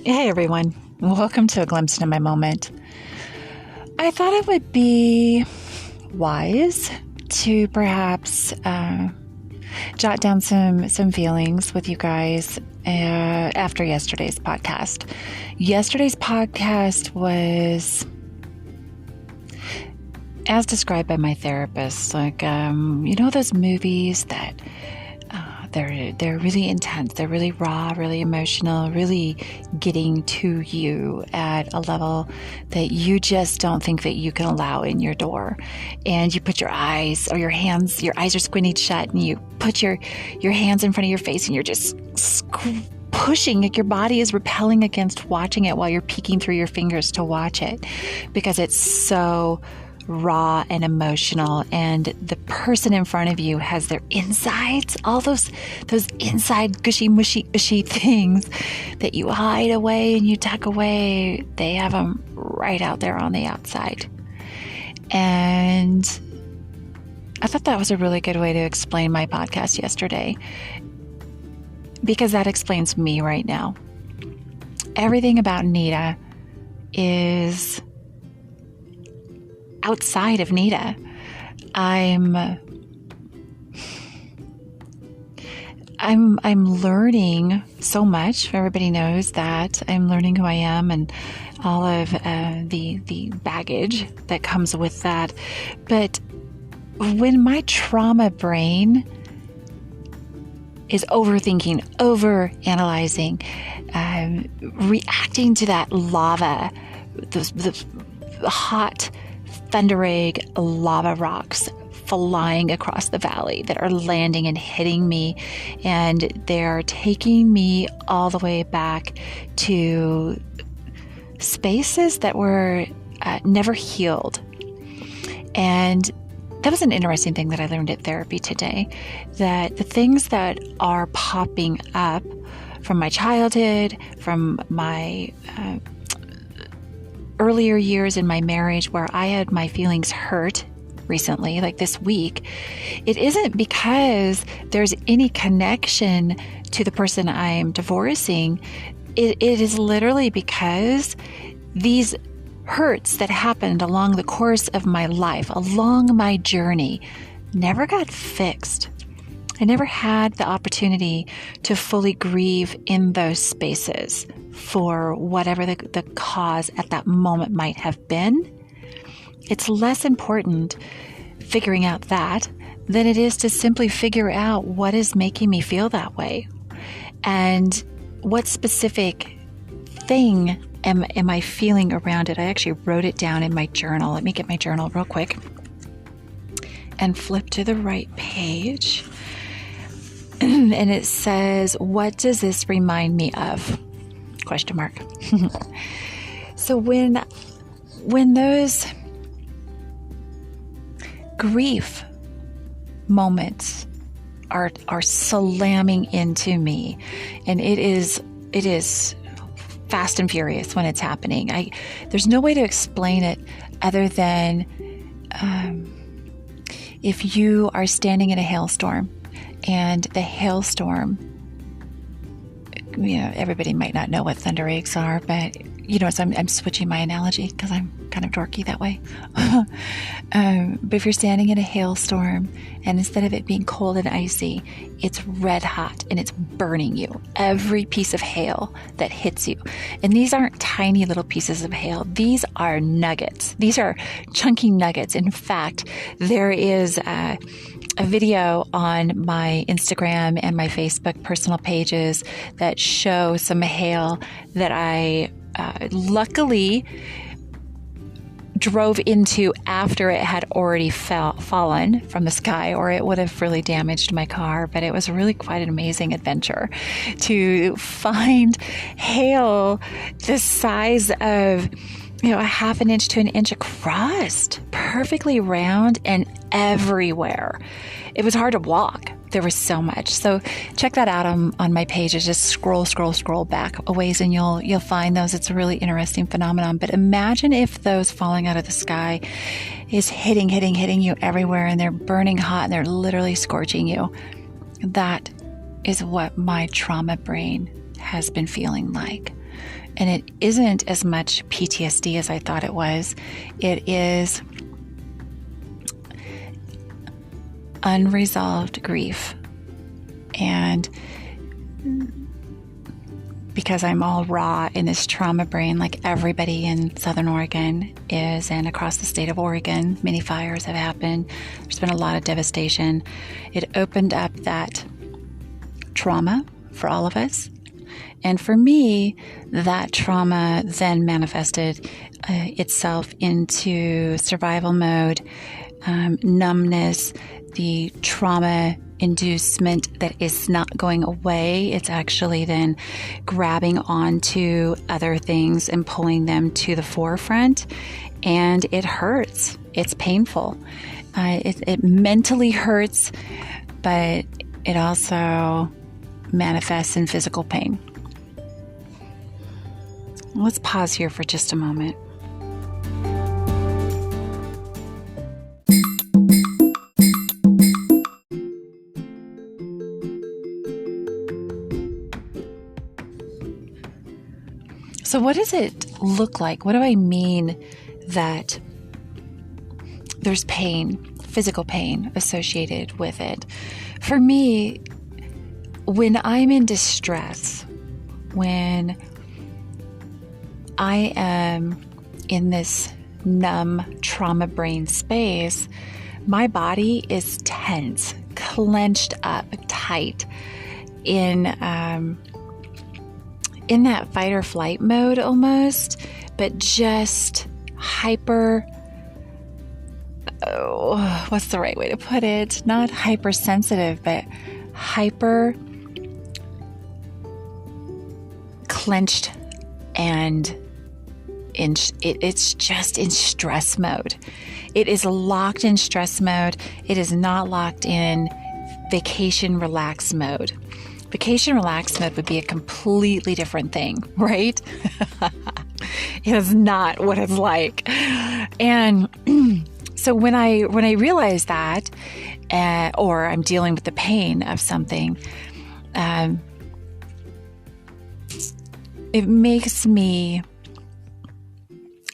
Hey everyone, welcome to A Glimpse into My Moment. I thought it would be wise to perhaps jot down some feelings with you guys after yesterday's podcast. Yesterday's podcast was, as described by my therapist, like, those movies that they're really intense, they're really raw, really emotional, really getting to you at a level that you just don't think that you can allow in your door. And you put your eyes or your eyes are squinted shut, and you put your hands in front of your face, and you're just pushing, like your body is repelling against watching it while you're peeking through your fingers to watch it, because it's so raw and emotional, and the person in front of you has their insides, all those inside gushy mushy things that you hide away and you tuck away. They have them right out there on the outside. And I thought that was a really good way to explain my podcast yesterday, because that explains me right now. Everything about Nita is outside of Nita. I'm learning so much. Everybody knows that I'm learning who I am and all of the baggage that comes with that. But when my trauma brain is overthinking, overanalyzing, reacting to that lava, the hot Thunder Egg lava rocks flying across the valley that are landing and hitting me, and they're taking me all the way back to spaces that were never healed. And that was an interesting thing that I learned at therapy today, that the things that are popping up from my childhood, from my earlier years in my marriage where I had my feelings hurt recently, like this week, it isn't because there's any connection to the person I'm divorcing. It is literally because these hurts that happened along the course of my life, along my journey, never got fixed. I never had the opportunity to fully grieve in those spaces for whatever the cause at that moment might have been. It's less important figuring out that than it is to simply figure out what is making me feel that way, and what specific thing am I feeling around it. I actually wrote it down in my journal. Let me get my journal real quick and flip to the right page. And it says, "What does this remind me of?" ? So when those grief moments are slamming into me, and it is fast and furious when it's happening. There's no way to explain it other than if you are standing in a hailstorm, and the hailstorm, everybody might not know what thunder eggs are, but so I'm switching my analogy because I'm kind of dorky that way. But if you're standing in a hailstorm, and instead of it being cold and icy, it's red hot and it's burning you, every piece of hail that hits you. And these aren't tiny little pieces of hail. These are nuggets. These are chunky nuggets. In fact, there is a video on my Instagram and my Facebook personal pages that show some hail that I luckily drove into after it had already fallen from the sky, or it would have really damaged my car. But it was really quite an amazing adventure to find hail the size of a half an inch to an inch of crust, perfectly round and everywhere. It was hard to walk. There was so much. So check that out on my pages. Just scroll back a ways, and you'll find those. It's a really interesting phenomenon. But imagine if those falling out of the sky is hitting you everywhere, and they're burning hot and they're literally scorching you. That is what my trauma brain has been feeling like. And it isn't as much PTSD as I thought it was. It is unresolved grief. And because I'm all raw in this trauma brain, like everybody in Southern Oregon is, and across the state of Oregon, many fires have happened. There's been a lot of devastation. It opened up that trauma for all of us. And for me, that trauma then manifested itself into survival mode, numbness, the trauma inducement that is not going away. It's actually then grabbing onto other things and pulling them to the forefront. And it hurts. It's painful. It mentally hurts, but it also manifests in physical pain. Let's pause here for just a moment. So what does it look like? What do I mean that there's pain, physical pain associated with it? For me, when I'm in distress, when I am in this numb trauma brain space, my body is tense, clenched up, tight, in that fight or flight mode almost, but just hyper, what's the right way to put it? Not hypersensitive, but hyper clenched, and it's just in stress mode. It is locked in stress mode. It is not locked in vacation relax mode. Vacation relax mode would be a completely different thing, right? It is not what it's like. And so when I realize that, or I'm dealing with the pain of something, it makes me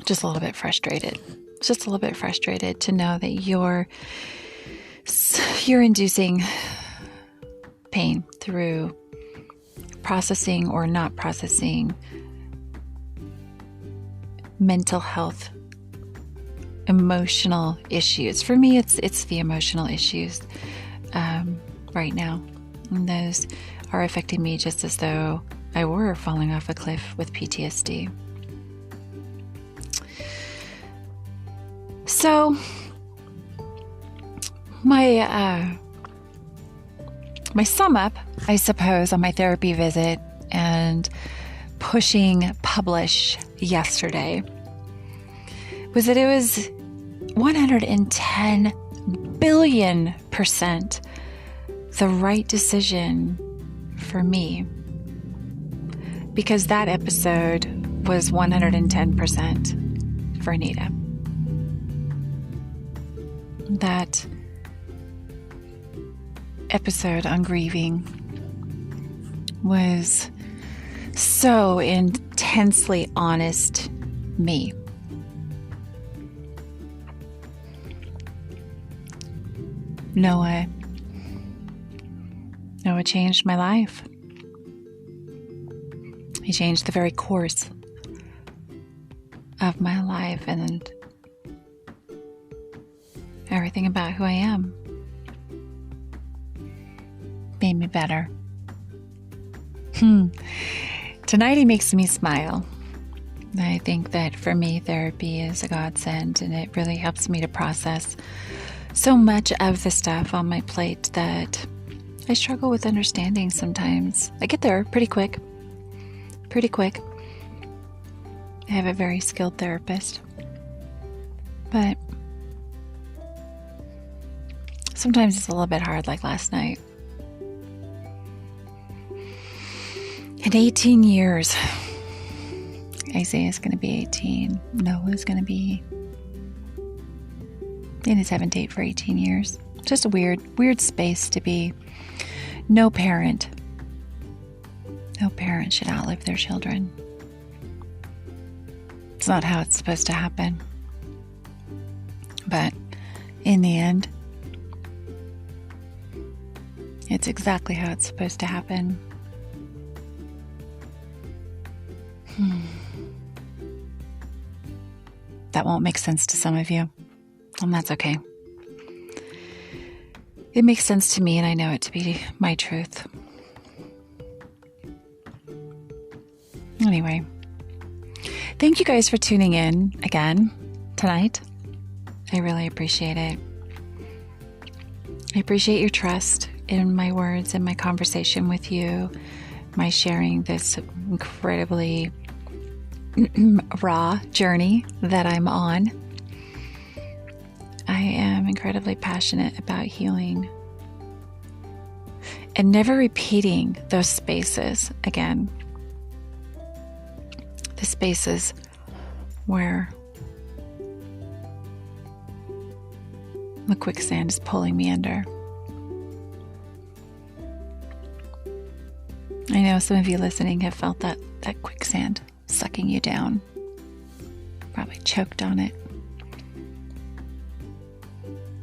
just a little bit frustrated. Just a little bit frustrated to know that you're inducing pain through processing or not processing mental health, emotional issues. For me, it's the emotional issues right now. And those are affecting me just as though I were falling off a cliff with PTSD. So my sum up, I suppose, on my therapy visit and pushing publish yesterday was that it was 110 billion% the right decision for me, because that episode was 110% for Anita. That episode on grieving was so intensely honest me. Noah changed my life. He changed the very course of my life and everything about who I am. Made me better. Tonight he makes me smile. I think that for me, therapy is a godsend, and it really helps me to process so much of the stuff on my plate that I struggle with understanding sometimes. I get there pretty quick. I have a very skilled therapist. But sometimes it's a little bit hard, like last night. In 18 years, Isaiah's going to be 18. Noah's going to be in his heaven date for 18 years. Just a weird space to be. No parent should outlive their children. It's not how it's supposed to happen. But in the end, it's exactly how it's supposed to happen. That won't make sense to some of you, and that's okay. It makes sense to me, and I know it to be my truth. Anyway, thank you guys for tuning in again tonight. I really appreciate it. I appreciate your trust in my words and my conversation with you, my sharing this incredibly raw journey that I'm on. I am incredibly passionate about healing and never repeating those spaces again. The spaces where the quicksand is pulling me under. I know some of you listening have felt that quicksand sucking you down. Probably choked on it.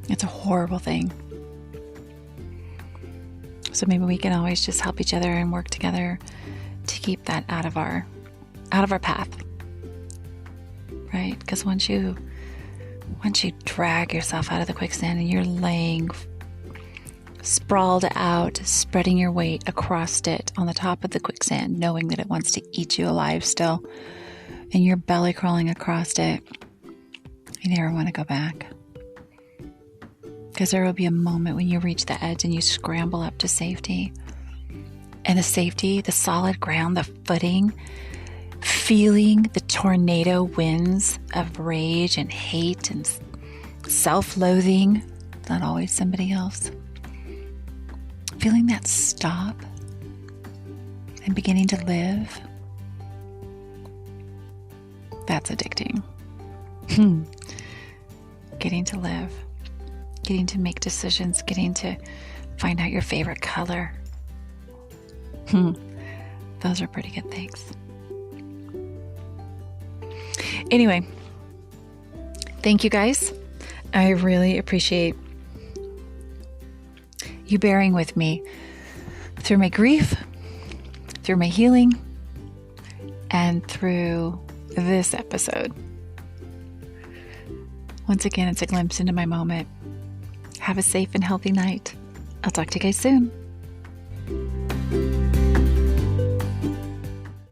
It's a horrible thing. So maybe we can always just help each other and work together to keep that out of our path. Right? Because once you drag yourself out of the quicksand and you're laying sprawled out, spreading your weight across it on the top of the quicksand, knowing that it wants to eat you alive still, and you're belly crawling across it, you never want to go back. Because there will be a moment when you reach the edge and you scramble up to safety. And the safety, the solid ground, the footing, feeling the tornado winds of rage and hate and self-loathing, not always somebody else. Feeling that stop and beginning to live, that's addicting. Getting to live, getting to make decisions, getting to find out your favorite color. Those are pretty good things. Anyway, thank you guys. I really appreciate you bearing with me through my grief, through my healing, and through this episode. Once again, it's a glimpse into my moment. Have a safe and healthy night. I'll talk to you guys soon.